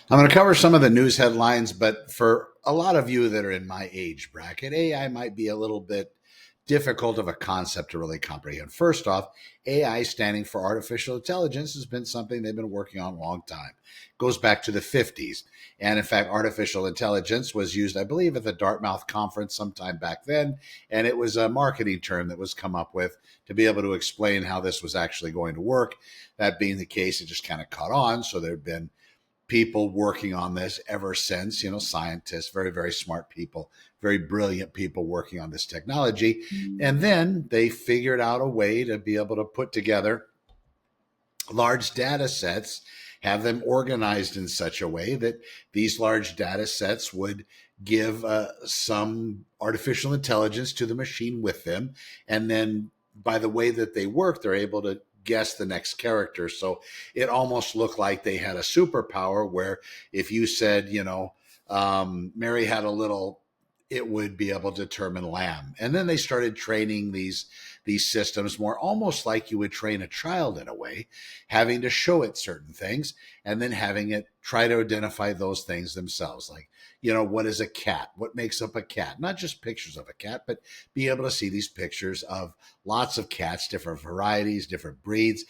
I'm going to cover some of the news headlines, but for a lot of you that are in my age bracket, AI might be a little bit difficult of a concept to really comprehend. First off, AI standing for artificial intelligence has been something they've been working on a long time. It goes back to the 50s. And in fact, artificial intelligence was used, I believe, at the Dartmouth conference sometime back then. And it was a marketing term that was come up with to be able to explain how this was actually going to work. That being the case, it just kind of caught on. So there have been people working on this ever since, scientists, very, very smart people, very brilliant people working on this technology. And then they figured out a way to be able to put together large data sets, have them organized in such a way that these large data sets would give some artificial intelligence to the machine with them. And then by the way that they work, they're able to guess the next character. So it almost looked like they had a superpower where if you said, Mary had a little, it would be able to determine lamb. And then they started training these systems more almost like you would train a child in a way, having to show it certain things and then having it try to identify those things themselves. Like, what is a cat? What makes up a cat? Not just pictures of a cat, but be able to see these pictures of lots of cats, different varieties, different breeds.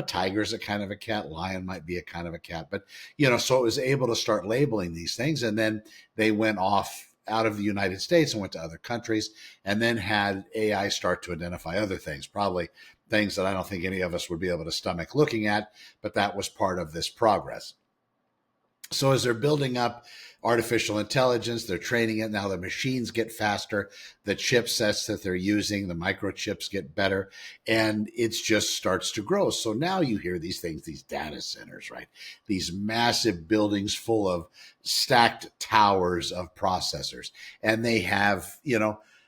Tiger's a kind of a cat, lion might be a kind of a cat, but, so it was able to start labeling these things. And then they went off out of the United States and went to other countries and then had AI start to identify other things, probably things that I don't think any of us would be able to stomach looking at, but that was part of this progress. So as they're building up artificial intelligence, they're training it. Now the machines get faster, the chipsets that they're using, the microchips get better, and it just starts to grow. So now you hear these things, these data centers, right? These massive buildings full of stacked towers of processors. And they have,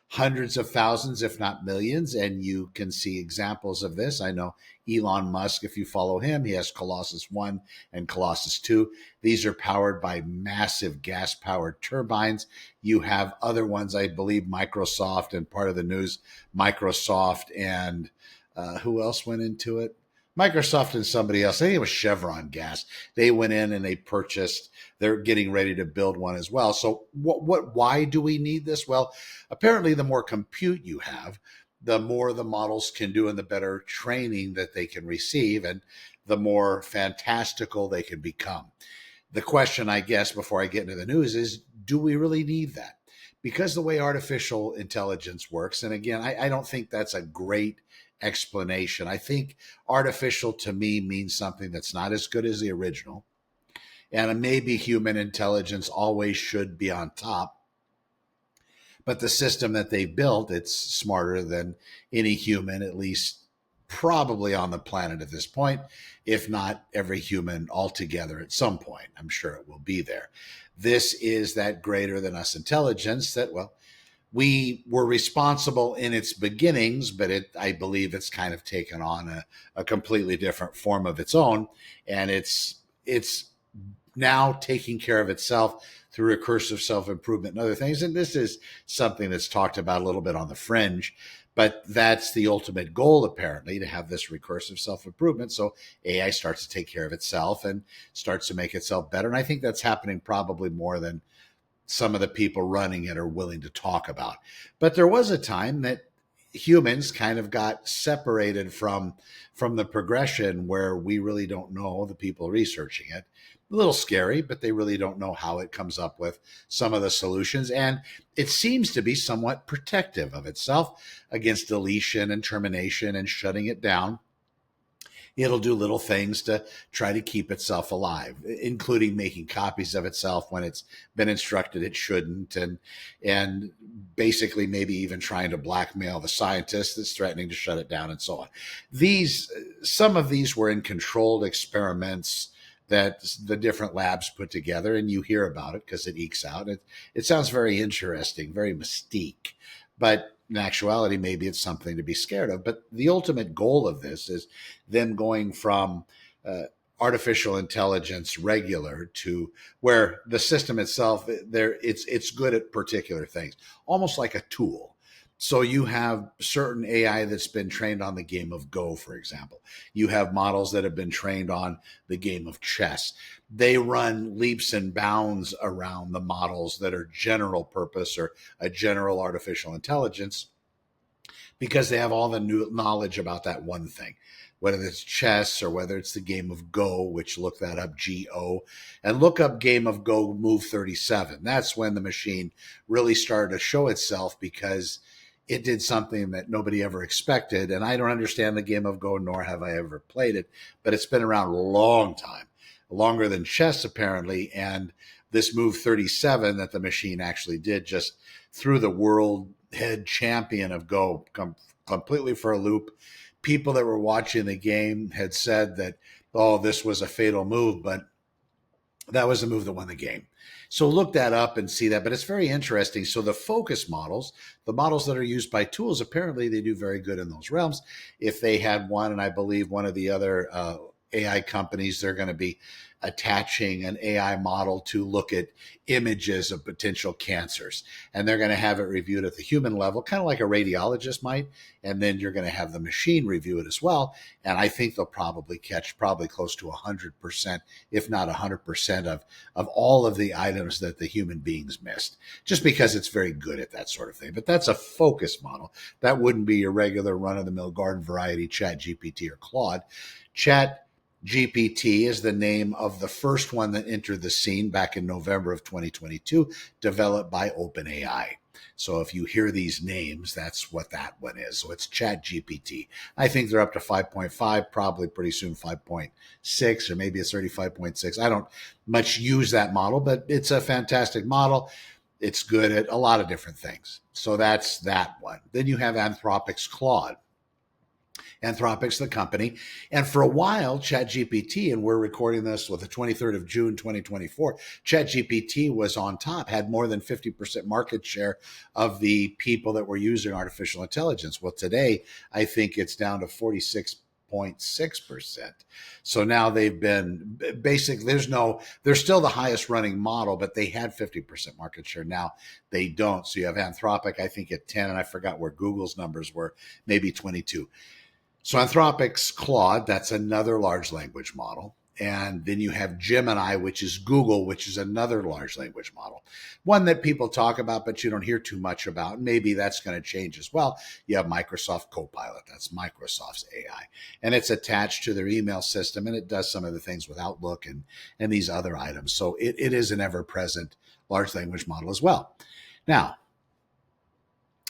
hundreds of thousands, if not millions. And you can see examples of this. I know Elon Musk, if you follow him, he has Colossus 1 and Colossus 2. These are powered by massive gas powered turbines. You have other ones, I believe Microsoft, and part of the news, Microsoft and who else went into it? Microsoft and somebody else. I think it was Chevron Gas. They went in and they purchased. They're getting ready to build one as well. So why do we need this? Well, apparently the more compute you have, the more the models can do and the better training that they can receive and the more fantastical they can become. The question, I guess, before I get into the news is, do we really need that? Because the way artificial intelligence works, and again, I don't think that's a great explanation. I think artificial to me means something that's not as good as the original. And maybe human intelligence always should be on top. But the system that they built, it's smarter than any human, at least probably on the planet at this point, if not every human altogether at some point. I'm sure it will be there. This is that greater than us intelligence that, well, we were responsible in its beginnings, but I believe it's kind of taken on a completely different form of its own. And it's now taking care of itself through recursive self-improvement and other things. And this is something that's talked about a little bit on the fringe, but that's the ultimate goal, apparently, to have this recursive self-improvement. So AI starts to take care of itself and starts to make itself better. And I think that's happening probably more than some of the people running it are willing to talk about. But there was a time that humans kind of got separated from the progression where we really don't know, the people researching it. A little scary, but they really don't know how it comes up with some of the solutions. And it seems to be somewhat protective of itself against deletion and termination and shutting it down. It'll do little things to try to keep itself alive, including making copies of itself when it's been instructed it shouldn't, and basically maybe even trying to blackmail the scientist that's threatening to shut it down and so on. Some of these were in controlled experiments that the different labs put together, and you hear about it because it ekes out. It sounds very interesting, very mystique, but in actuality, maybe it's something to be scared of. But the ultimate goal of this is them going from artificial intelligence regular to where the system itself, it's good at particular things, almost like a tool. So you have certain AI that's been trained on the game of Go, for example. You have models that have been trained on the game of chess. They run leaps and bounds around the models that are general purpose or a general artificial intelligence because they have all the new knowledge about that one thing, whether it's chess or whether it's the game of Go, which look that up, Go, and look up game of Go move 37. That's when the machine really started to show itself because it did something that nobody ever expected. And I don't understand the game of Go, nor have I ever played it, but it's been around a long time, longer than chess, apparently. And this move 37 that the machine actually did just threw the world head champion of Go completely for a loop. People that were watching the game had said that, oh, this was a fatal move, but that was the move that won the game. So look that up and see that. But it's very interesting. So the focus models, the models that are used by tools, apparently they do very good in those realms. If they had one, and I believe one of the other AI companies, they're going to be attaching an AI model to look at images of potential cancers. And they're going to have it reviewed at the human level, kind of like a radiologist might. And then you're going to have the machine review it as well. And I think they'll probably catch probably close to 100%, if not 100% of all of the items that the human beings missed, just because it's very good at that sort of thing. But that's a focus model. That wouldn't be your regular run-of-the-mill garden variety ChatGPT or Claude. ChatGPT is the name of the first one that entered the scene back in November of 2022, developed by OpenAI. So if you hear these names, that's what that one is. So it's ChatGPT. I think they're up to 5.5, probably pretty soon 5.6, or maybe it's already 5.6. I don't much use that model, but it's a fantastic model. It's good at a lot of different things. So that's that one. Then you have Anthropic's Claude. Anthropic's the company. And for a while, ChatGPT, and we're recording this with the 23rd of June, 2024, ChatGPT was on top, had more than 50% market share of the people that were using artificial intelligence. Well, today, I think it's down to 46.6%. So now they've been basically, they're still the highest running model, but they had 50% market share. Now they don't. So you have Anthropic, I think at 10, and I forgot where Google's numbers were, maybe 22. So Anthropic's Claude, that's another large language model. And then you have Gemini, which is Google, which is another large language model. One that people talk about, but you don't hear too much about. Maybe that's going to change as well. You have Microsoft Copilot. That's Microsoft's AI. And it's attached to their email system, and it does some of the things with Outlook and these other items. So it is an ever-present large language model as well. Now,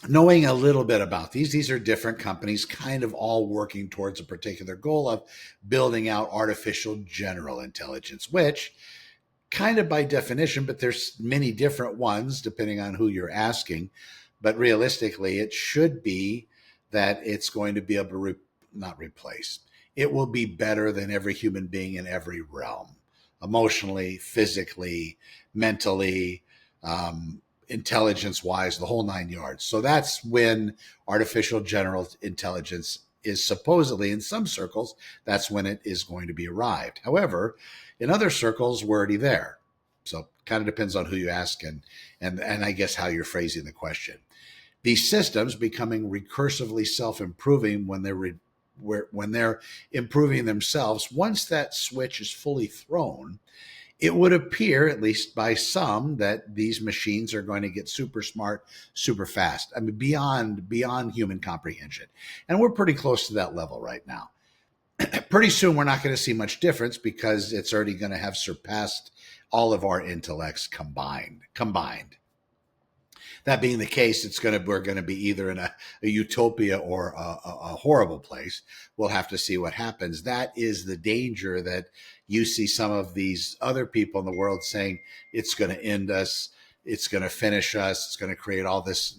knowing a little bit about these are different companies kind of all working towards a particular goal of building out artificial general intelligence, which kind of by definition, but there's many different ones depending on who you're asking. But realistically, it should be that it's going to be able to not replace. It will be better than every human being in every realm, emotionally, physically, mentally, intelligence wise, the whole 9 yards. So that's when artificial general intelligence is supposedly, in some circles, that's when it is going to be arrived. However, in other circles, we're already there. So kind of depends on who you ask and I guess how you're phrasing the question. These systems becoming recursively self-improving when they're improving themselves, once that switch is fully thrown, it would appear, at least by some, that these machines are going to get super smart, super fast. I mean, beyond human comprehension. And we're pretty close to that level right now. Pretty soon, we're not going to see much difference because it's already going to have surpassed all of our intellects combined. That being the case, we're going to be either in a utopia or a horrible place. We'll have to see what happens. That is the danger that you see some of these other people in the world saying it's going to end us, it's going to finish us, it's going to create all this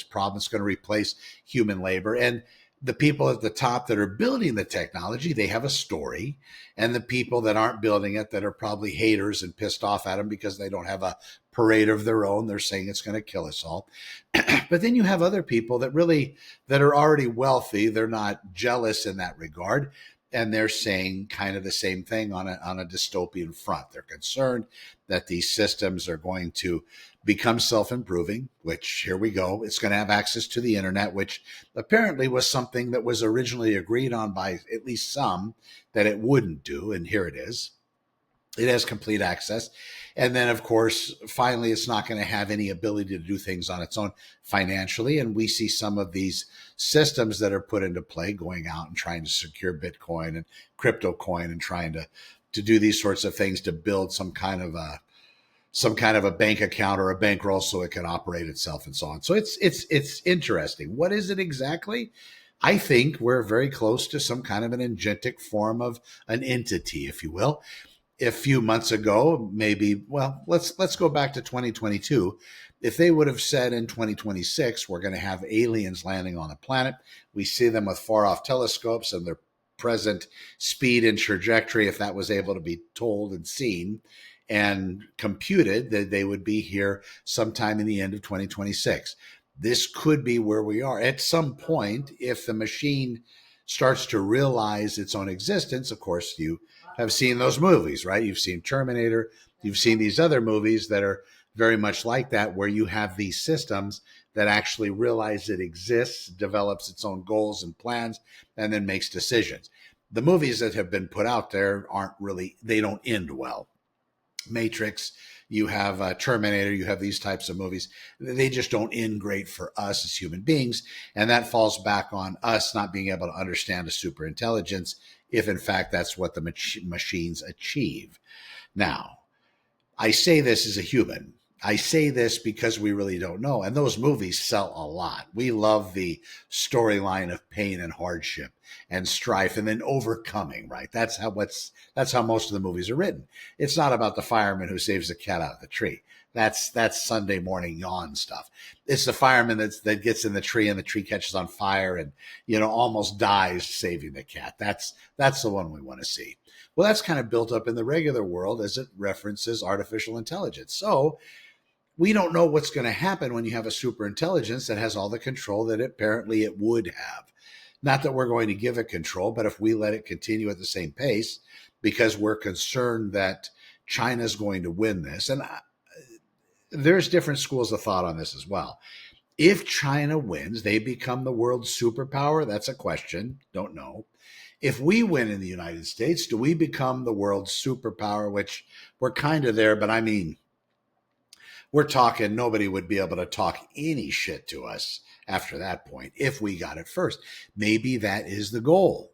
problem, it's going to replace human labor. And the people at the top that are building the technology, they have a story. And the people that aren't building it, that are probably haters and pissed off at them because they don't have a parade of their own, they're saying it's going to kill us all. But then you have other people that are already wealthy. They're not jealous in that regard. and they're saying kind of the same thing on a dystopian front. They're concerned that these systems are going to become self-improving, which here we go. It's going to have access to the internet, which apparently was something that was originally agreed on by at least some that it wouldn't do. And here it is. It has complete access. And then, of course, finally, it's not going to have any ability to do things on its own financially. And we see some of these systems that are put into play going out and trying to secure Bitcoin and crypto coin and trying to do these sorts of things to build some kind of a bank account or a bankroll so it can operate itself and so on. So it's interesting. What is it exactly? I think we're very close to some kind of an agentic form of an entity, if you will. A few months ago, maybe, well, let's go back to 2022. If they would have said in 2026, we're going to have aliens landing on the planet, we see them with far off telescopes and their present speed and trajectory, if that was able to be told and seen and computed, that they would be here sometime in the end of 2026. This could be where we are at some point. If the machine starts to realize its own existence, of course, you have seen those movies, right? You've seen Terminator. You've seen these other movies that are very much like that, where you have these systems that actually realize it exists, develops its own goals and plans, and then makes decisions. The movies that have been put out there they don't end well. Matrix, you have Terminator, you have these types of movies. They just don't end great for us as human beings. And that falls back on us not being able to understand a super intelligence if, in fact, that's what the machines achieve. Now, I say this as a human. I say this because we really don't know. And those movies sell a lot. We love the storyline of pain and hardship and strife and then overcoming, right? That's how most of the movies are written. It's not about the fireman who saves the cat out of the tree. That's Sunday morning yawn stuff. It's the fireman that gets in the tree and the tree catches on fire and, almost dies saving the cat. That's the one we want to see. Well, that's kind of built up in the regular world as it references artificial intelligence. So we don't know what's going to happen when you have a super intelligence that has all the control that apparently it would have. Not that we're going to give it control, but if we let it continue at the same pace, because we're concerned that China's going to win this. And there's different schools of thought on this as well. If China wins, they become the world's superpower. That's a question. Don't know. If we win in the United States, do we become the world's superpower, which we're kind of there, but I mean, we're talking nobody would be able to talk any shit to us after that point if we got it first. Maybe that is the goal.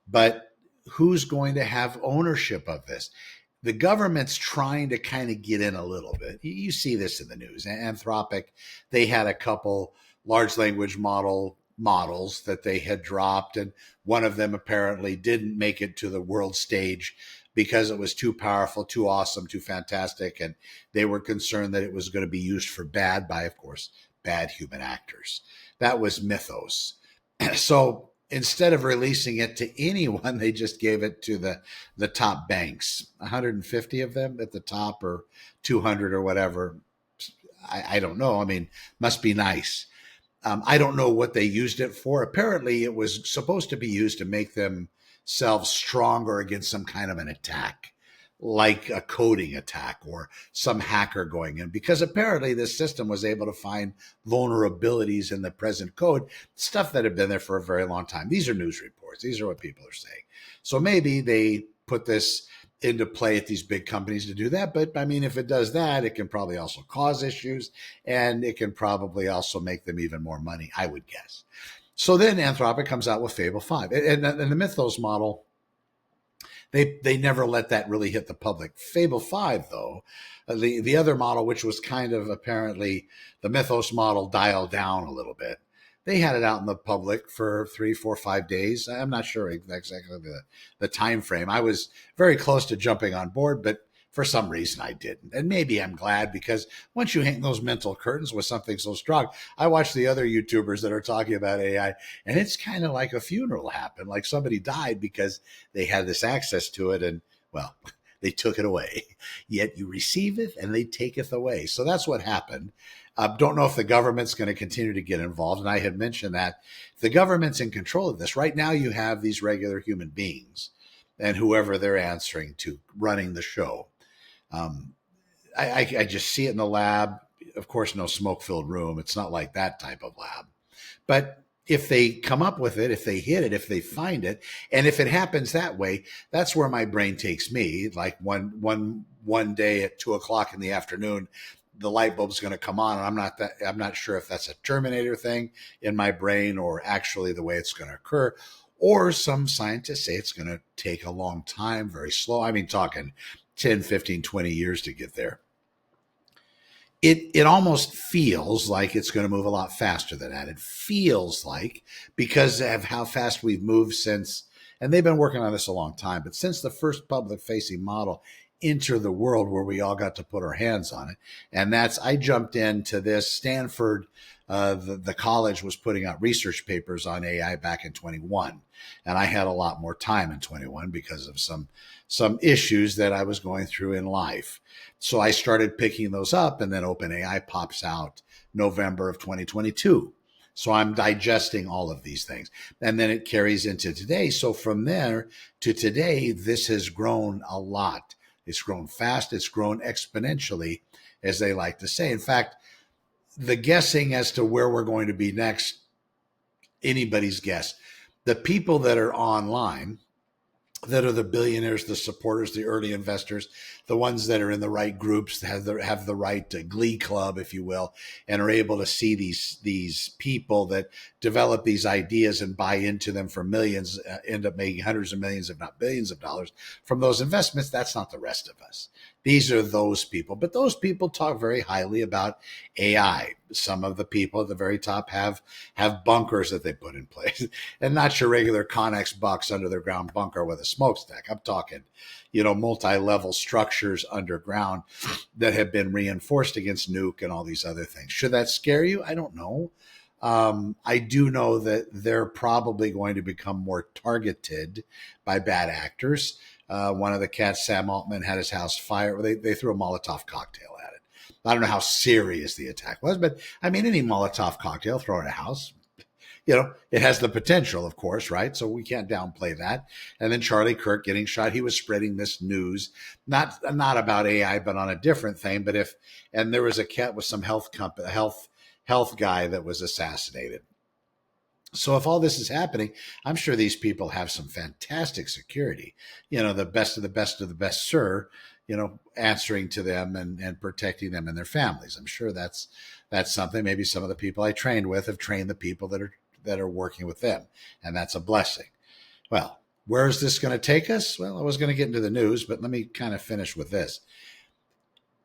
But who's going to have ownership of this? The government's trying to kind of get in a little bit. You see this in the news. Anthropic, they had a couple large language models that they had dropped, and one of them apparently didn't make it to the world stage because it was too powerful, too awesome, too fantastic, and they were concerned that it was going to be used for bad by, of course, bad human actors. That was Mythos. So instead of releasing it to anyone, they just gave it to the top banks, 150 of them at the top, or 200 or whatever. I don't know. I mean, must be nice. I don't know what they used it for. Apparently, it was supposed to be used to make themselves stronger against some kind of an attack, like a coding attack or some hacker going in, because apparently this system was able to find vulnerabilities in the present code, stuff that had been there for a very long time. These are news reports. These are what people are saying. So maybe they put this into play at these big companies to do that. But I mean, if it does that, it can probably also cause issues, and it can probably also make them even more money, I would guess. So then Anthropic comes out with Fable 5. And the Mythos model, they never let that really hit the public. Fable 5, though, the other model, which was kind of apparently the Mythos model dialed down a little bit, they had it out in the public for 3, 4, 5 days. I'm not sure exactly the time frame. I was very close to jumping on board, but for some reason I didn't. And maybe I'm glad, because once you hang those mental curtains with something so strong, I watch the other YouTubers that are talking about AI, and it's kind of like a funeral happened, like somebody died because they had this access to it. And well, they took it away. Yet you receiveth, and they taketh away. So that's what happened. Don't know if the government's going to continue to get involved. And I had mentioned that the government's in control of this. Right now, you have these regular human beings and whoever they're answering to running the show. Um, I just see it in the lab. Of course, no smoke-filled room. It's not like that type of lab. But if they come up with it, if they hit it, if they find it, and if it happens that way, that's where my brain takes me. Like one day at 2:00 in the afternoon, the light bulb's going to come on, and I'm not sure if that's a Terminator thing in my brain or actually the way it's going to occur. Or some scientists say it's going to take a long time, very slow. I mean, talking 10, 15, 20 years to get there. It almost feels like it's going to move a lot faster than that. It feels like, because of how fast we've moved since, and they've been working on this a long time, but since the first public-facing model entered the world where we all got to put our hands on it. And I jumped into this. Stanford, the college was putting out research papers on AI back in 21. And I had a lot more time in 21 because of some issues that I was going through in life. So I started picking those up, and then OpenAI pops out November of 2022. So I'm digesting all of these things. And then it carries into today. So from there to today, this has grown a lot. It's grown fast. It's grown exponentially, as they like to say. In fact, the guessing as to where we're going to be next, anybody's guess. The people that are online, that are the billionaires, the supporters, the early investors, the ones that are in the right groups, have the right glee club, if you will, and are able to see these people that develop these ideas and buy into them for millions, end up making hundreds of millions, if not billions of dollars from those investments. That's not the rest of us. These are those people. But those people talk very highly about AI. Some of the people at the very top have bunkers that they put in place, and not your regular Connex box under the ground bunker with a smokestack. I'm talking, multi-level structures underground that have been reinforced against nuke and all these other things. Should that scare you? I don't know. I do know that they're probably going to become more targeted by bad actors. One of the cats, Sam Altman, had his house fired. They threw a Molotov cocktail at it. I don't know how serious the attack was, but I mean, any Molotov cocktail thrown at a house, it has the potential, of course, right? So we can't downplay that. And then Charlie Kirk getting shot, he was spreading this news, not about AI, but on a different thing. And there was a cat with some health guy that was assassinated. So if all this is happening, I'm sure these people have some fantastic security, the best of the best of the best, sir, answering to them and protecting them and their families. I'm sure that's something. Maybe some of the people I trained with have trained the people that are working with them. And that's a blessing. Well, where is this going to take us? Well, I was going to get into the news, but let me kind of finish with this.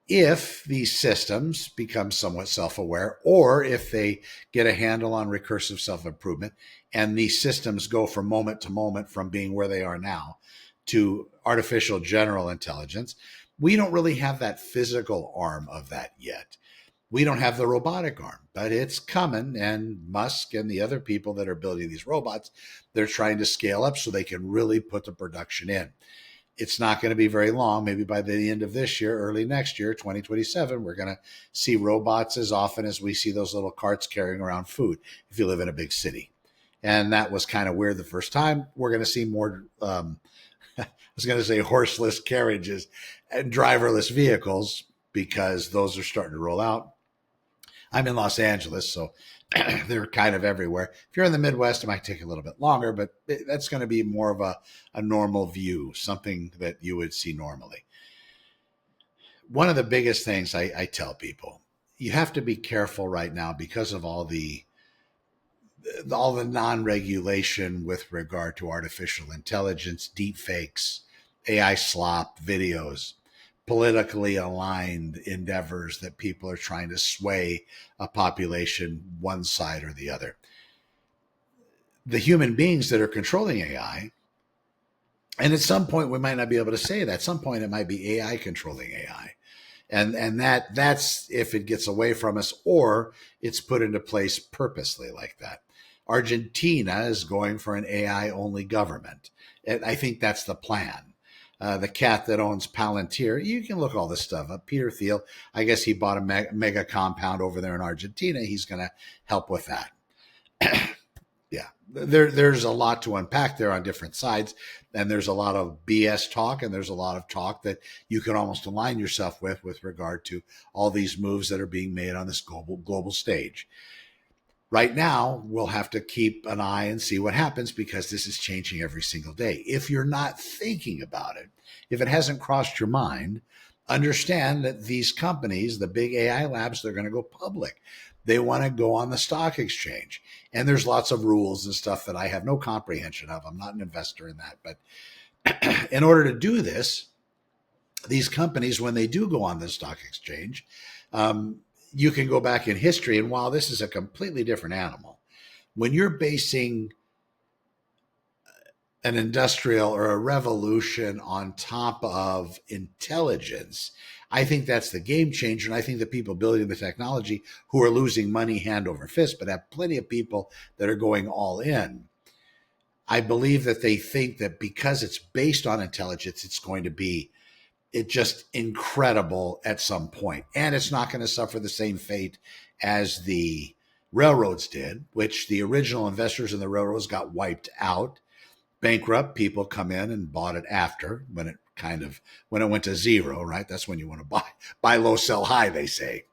If these systems become somewhat self-aware, or if they get a handle on recursive self-improvement, and these systems go from moment to moment from being where they are now to artificial general intelligence, we don't really have that physical arm of that yet. We don't have the robotic arm, but it's coming. And Musk and the other people that are building these robots, they're trying to scale up so they can really put the production in. It's not going to be very long. Maybe by the end of this year, early next year, 2027, we're going to see robots as often as we see those little carts carrying around food if you live in a big city. And that was kind of weird the first time. We're going to see more, I was going to say horseless carriages and driverless vehicles, because those are starting to roll out. I'm in Los Angeles, so they're kind of everywhere. If you're in the Midwest, it might take a little bit longer, but that's going to be more of a normal view, something that you would see normally. One of the biggest things I tell people, you have to be careful right now because of all the non-regulation with regard to artificial intelligence, deepfakes, AI slop videos, politically aligned endeavors that people are trying to sway a population one side or the other. The human beings that are controlling AI, and at some point we might not be able to say that. At some point it might be AI controlling AI. And that's if it gets away from us or it's put into place purposely like that. Argentina is going for an AI only government. And I think that's the plan. the cat that owns Palantir. You can look all this stuff up. Peter Thiel, I guess he bought a mega compound over there in Argentina. He's going to help with that. Yeah, there's a lot to unpack there on different sides, and there's a lot of BS talk, and there's a lot of talk that you can almost align yourself with regard to all these moves that are being made on this global stage. Right now, we'll have to keep an eye and see what happens because this is changing every single day. If you're not thinking about it, if it hasn't crossed your mind, understand that these companies, the big AI labs, they're going to go public. They want to go on the stock exchange. And there's lots of rules and stuff that I have no comprehension of. I'm not an investor in that. But in order to do this, these companies, when they do go on the stock exchange, you can go back in history. And while this is a completely different animal, when you're basing an industrial or a revolution on top of intelligence, I think that's the game changer. And I think the people building the technology who are losing money hand over fist, but have plenty of people that are going all in. I believe that they think that because it's based on intelligence, it's going to be just incredible at some point. And it's not going to suffer the same fate as the railroads did, which the original investors in the railroads got wiped out. Bankrupt people come in and bought it after when it went to zero, right? That's when you want to buy low, sell high, they say.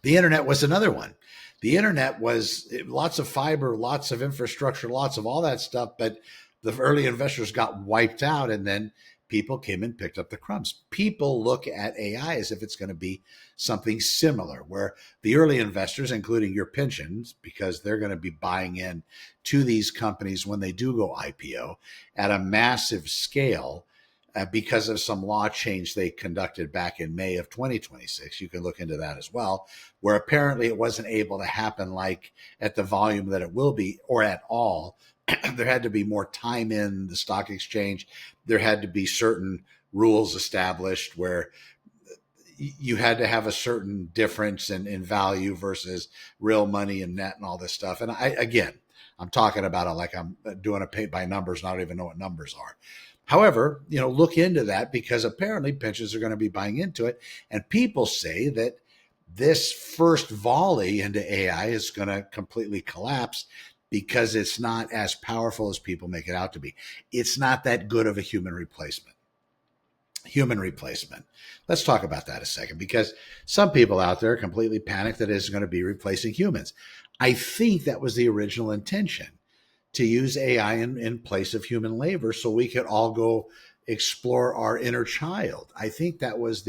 The internet was another one. The internet was lots of fiber, lots of infrastructure, lots of all that stuff, but the early investors got wiped out, and then people came and picked up the crumbs. People look at AI as if it's going to be something similar, where the early investors, including your pensions, because they're going to be buying in to these companies when they do go IPO at a massive scale because of some law change they conducted back in May of 2026. You can look into that as well, where apparently it wasn't able to happen like at the volume that it will be or at all. There had to be more time in the stock exchange. There had to be certain rules established where you had to have a certain difference in value versus real money and net and all this stuff. And I'm talking about it like I'm doing a paint by numbers and I don't even know what numbers are. However, look into that because apparently pensions are going to be buying into it. And people say that this first volley into AI is going to completely collapse because it's not as powerful as people make it out to be. It's not that good of a human replacement. Let's talk about that a second, because some people out there are completely panicked that it's going to be replacing humans. I think that was the original intention, to use AI in place of human labor so we could all go explore our inner child. I think that was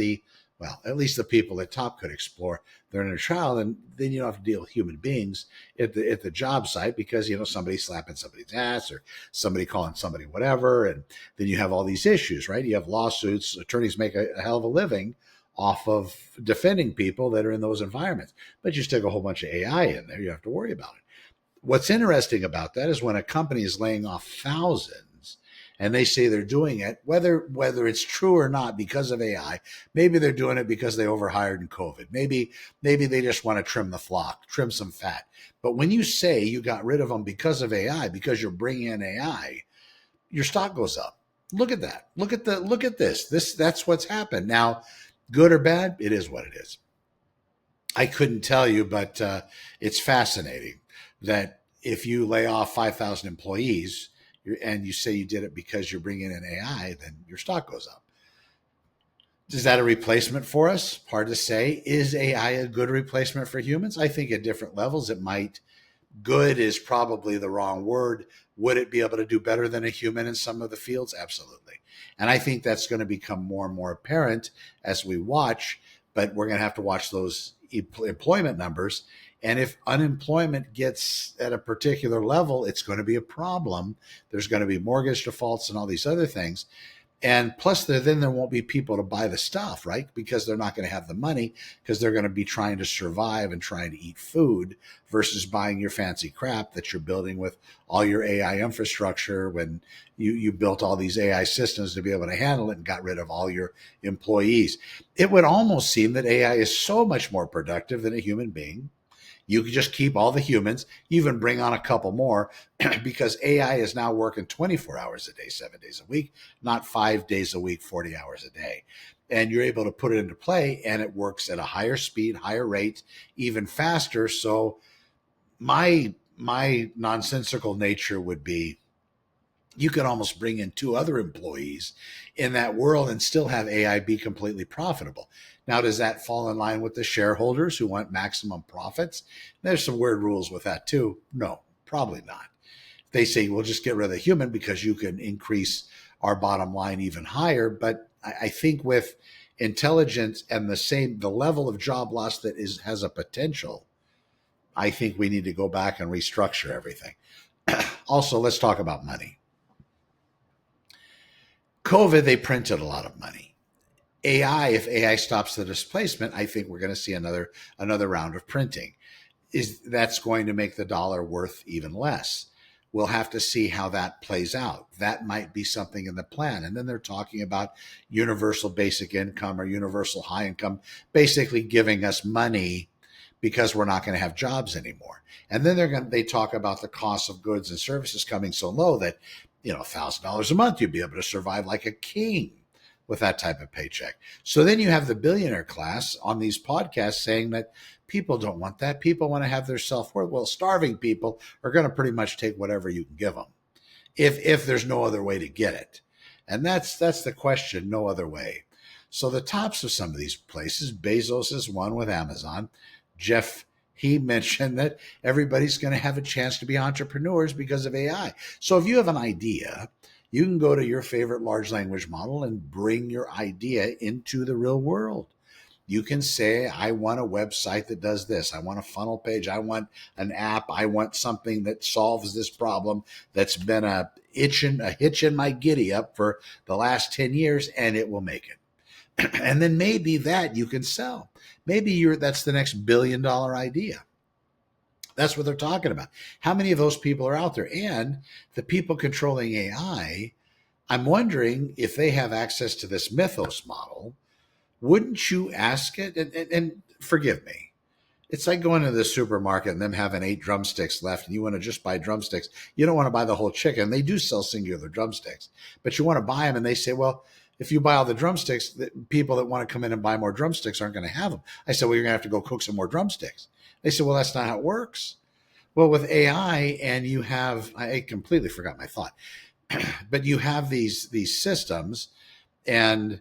at least the people at top could explore their inner child, and then you don't have to deal with human beings at the job site because, somebody slapping somebody's ass or somebody calling somebody whatever, and then you have all these issues, right? You have lawsuits. Attorneys make a hell of a living off of defending people that are in those environments, but you stick a whole bunch of AI in there, you have to worry about it. What's interesting about that is when a company is laying off thousands and they say they're doing it, whether it's true or not because of AI, maybe they're doing it because they overhired in COVID. Maybe they just want to trim the flock, trim some fat. But when you say you got rid of them because of AI, because you're bringing in AI, your stock goes up. Look at that. Look at this. That's what's happened. Now, good or bad, it is what it is. I couldn't tell you, but it's fascinating that if you lay off 5,000 employees and you say you did it because you're bringing in AI, then your stock goes up. Is that a replacement for us? Hard to say. Is AI a good replacement for humans? I think at different levels it might. Good is probably the wrong word. Would it be able to do better than a human in some of the fields? Absolutely. And I think that's going to become more and more apparent as we watch, but we're going to have to watch those employment numbers. And if unemployment gets at a particular level, it's going to be a problem. There's going to be mortgage defaults and all these other things. And plus, then there won't be people to buy the stuff, right? Because they're not going to have the money because they're going to be trying to survive and trying to eat food versus buying your fancy crap that you're building with all your AI infrastructure when you built all these AI systems to be able to handle it and got rid of all your employees. It would almost seem that AI is so much more productive than a human being. You can just keep all the humans, you even bring on a couple more because AI is now working 24 hours a day, 7 days a week, not 5 days a week, 40 hours a day. And you're able to put it into play and it works at a higher speed, higher rate, even faster. So my nonsensical nature would be you could almost bring in two other employees in that world and still have AI be completely profitable. Now, does that fall in line with the shareholders who want maximum profits? There's some weird rules with that too. No, probably not. They say, we'll just get rid of the human because you can increase our bottom line even higher. But I think with intelligence and the level of job loss that has a potential, I think we need to go back and restructure everything. Also, let's talk about money. COVID, they printed a lot of money. AI, if AI stops the displacement, I think we're going to see another round of printing. That's going to make the dollar worth even less. We'll have to see how that plays out. That might be something in the plan. And then they're talking about universal basic income or universal high income, basically giving us money because we're not going to have jobs anymore. And then they talk about the cost of goods and services coming so low that, $1,000 a month, you'd be able to survive like a king with that type of paycheck. So then you have the billionaire class on these podcasts saying that people don't want that. People want to have their self-worth. Well, starving people are going to pretty much take whatever you can give them if there's no other way to get it. And that's the question, no other way. So the tops of some of these places, Bezos is one with Amazon. Jeff, he mentioned that everybody's going to have a chance to be entrepreneurs because of AI. So if you have an idea, you can go to your favorite large language model and bring your idea into the real world. You can say, I want a website that does this. I want a funnel page. I want an app. I want something that solves this problem that's been a hitch in my giddy up for the last 10 years, and it will make it. And then maybe that you can sell. Maybe that's the next $1 billion idea. That's what they're talking about. How many of those people are out there? And the people controlling AI, I'm wondering if they have access to this mythos model. Wouldn't you ask it? And forgive me. It's like going to the supermarket and them having 8 drumsticks left and you want to just buy drumsticks. You don't want to buy the whole chicken. They do sell singular drumsticks, but you want to buy them and they say, well, if you buy all the drumsticks, the people that want to come in and buy more drumsticks aren't going to have them. I said, well, you're going to have to go cook some more drumsticks. They said, well, that's not how it works. Well, with AI and you have, I completely forgot my thought, but you have these systems and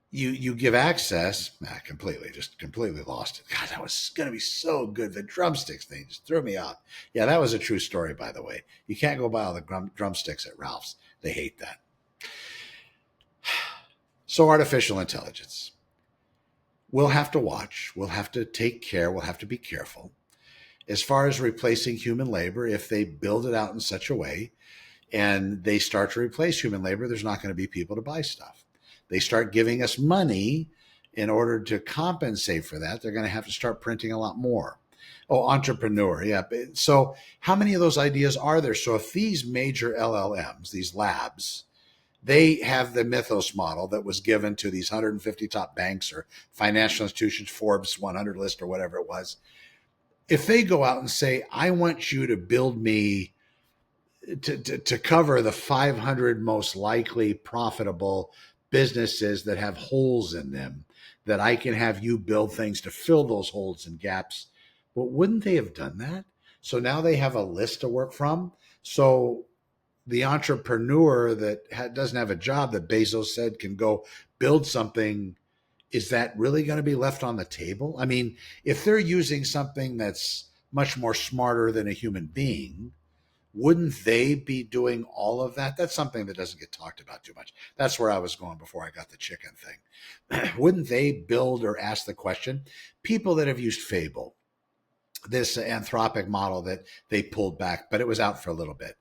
you give access. Completely lost it. God, that was going to be so good. The drumsticks thing just threw me off. Yeah, that was a true story, by the way. You can't go buy all the drumsticks at Ralph's. They hate that. So artificial intelligence. We'll have to watch. We'll have to take care. We'll have to be careful. As far as replacing human labor, if they build it out in such a way and they start to replace human labor, there's not going to be people to buy stuff. They start giving us money in order to compensate for that. They're going to have to start printing a lot more. Oh, entrepreneur. Yeah. So how many of those ideas are there? So if these major LLMs, these labs, they have the mythos model that was given to these 150 top banks or financial institutions, Forbes 100 list or whatever it was. If they go out and say, I want you to build me to cover the 500 most likely profitable businesses that have holes in them, that I can have you build things to fill those holes and gaps. Well, wouldn't they have done that? So now they have a list to work from. So the entrepreneur that doesn't have a job that Bezos said can go build something, is that really going to be left on the table? I mean, if they're using something that's much more smarter than a human being, wouldn't they be doing all of that? That's something that doesn't get talked about too much. That's where I was going before I got the chicken thing. Wouldn't they build or ask the question? People that have used Fable, this Anthropic model that they pulled back, but it was out for a little bit.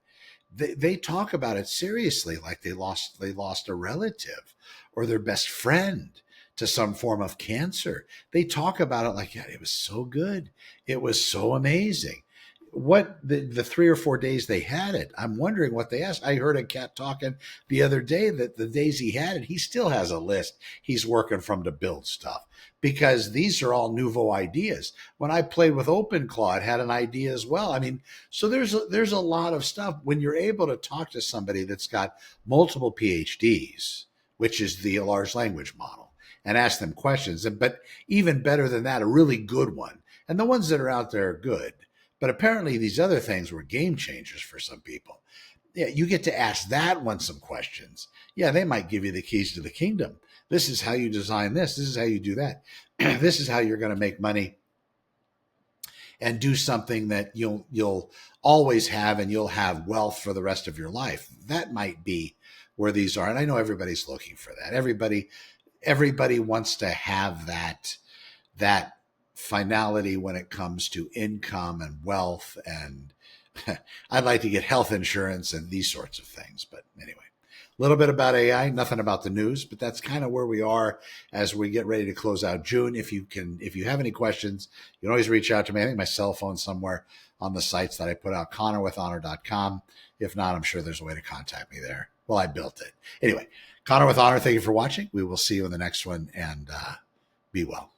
They talk about it seriously, like they lost a relative or their best friend to some form of cancer. They talk about it like, yeah, it was so good. It was so amazing. what the 3 or 4 days they had it. I'm wondering what they asked. I heard a cat talking the other day that the days he had it, he still has a list he's working from to build stuff, because these are all nouveau ideas. When I played with OpenClaw, it had an idea as well. I mean, so there's a lot of stuff when you're able to talk to somebody that's got multiple PhDs, which is the large language model, and ask them questions. But even better than that, a really good one. And the ones that are out there are good. But apparently these other things were game changers for some people. Yeah, you get to ask that one some questions. Yeah, they might give you the keys to the kingdom. This is how you design this. This is how you do that. This is how you're going to make money and do something that you'll always have, and you'll have wealth for the rest of your life. That might be where these are. And I know everybody's looking for that. Everybody wants to have that finality when it comes to income and wealth, and I'd like to get health insurance and these sorts of things. But anyway, a little bit about AI, nothing about the news, but that's kind of where we are as we get ready to close out June. If you have any questions, you can always reach out to me. I think my cell phone's somewhere on the sites that I put out, connorwithhonor.com. If not, I'm sure there's a way to contact me there. Well, I built it. Anyway, Connor with Honor, thank you for watching. We will see you in the next one, and be well.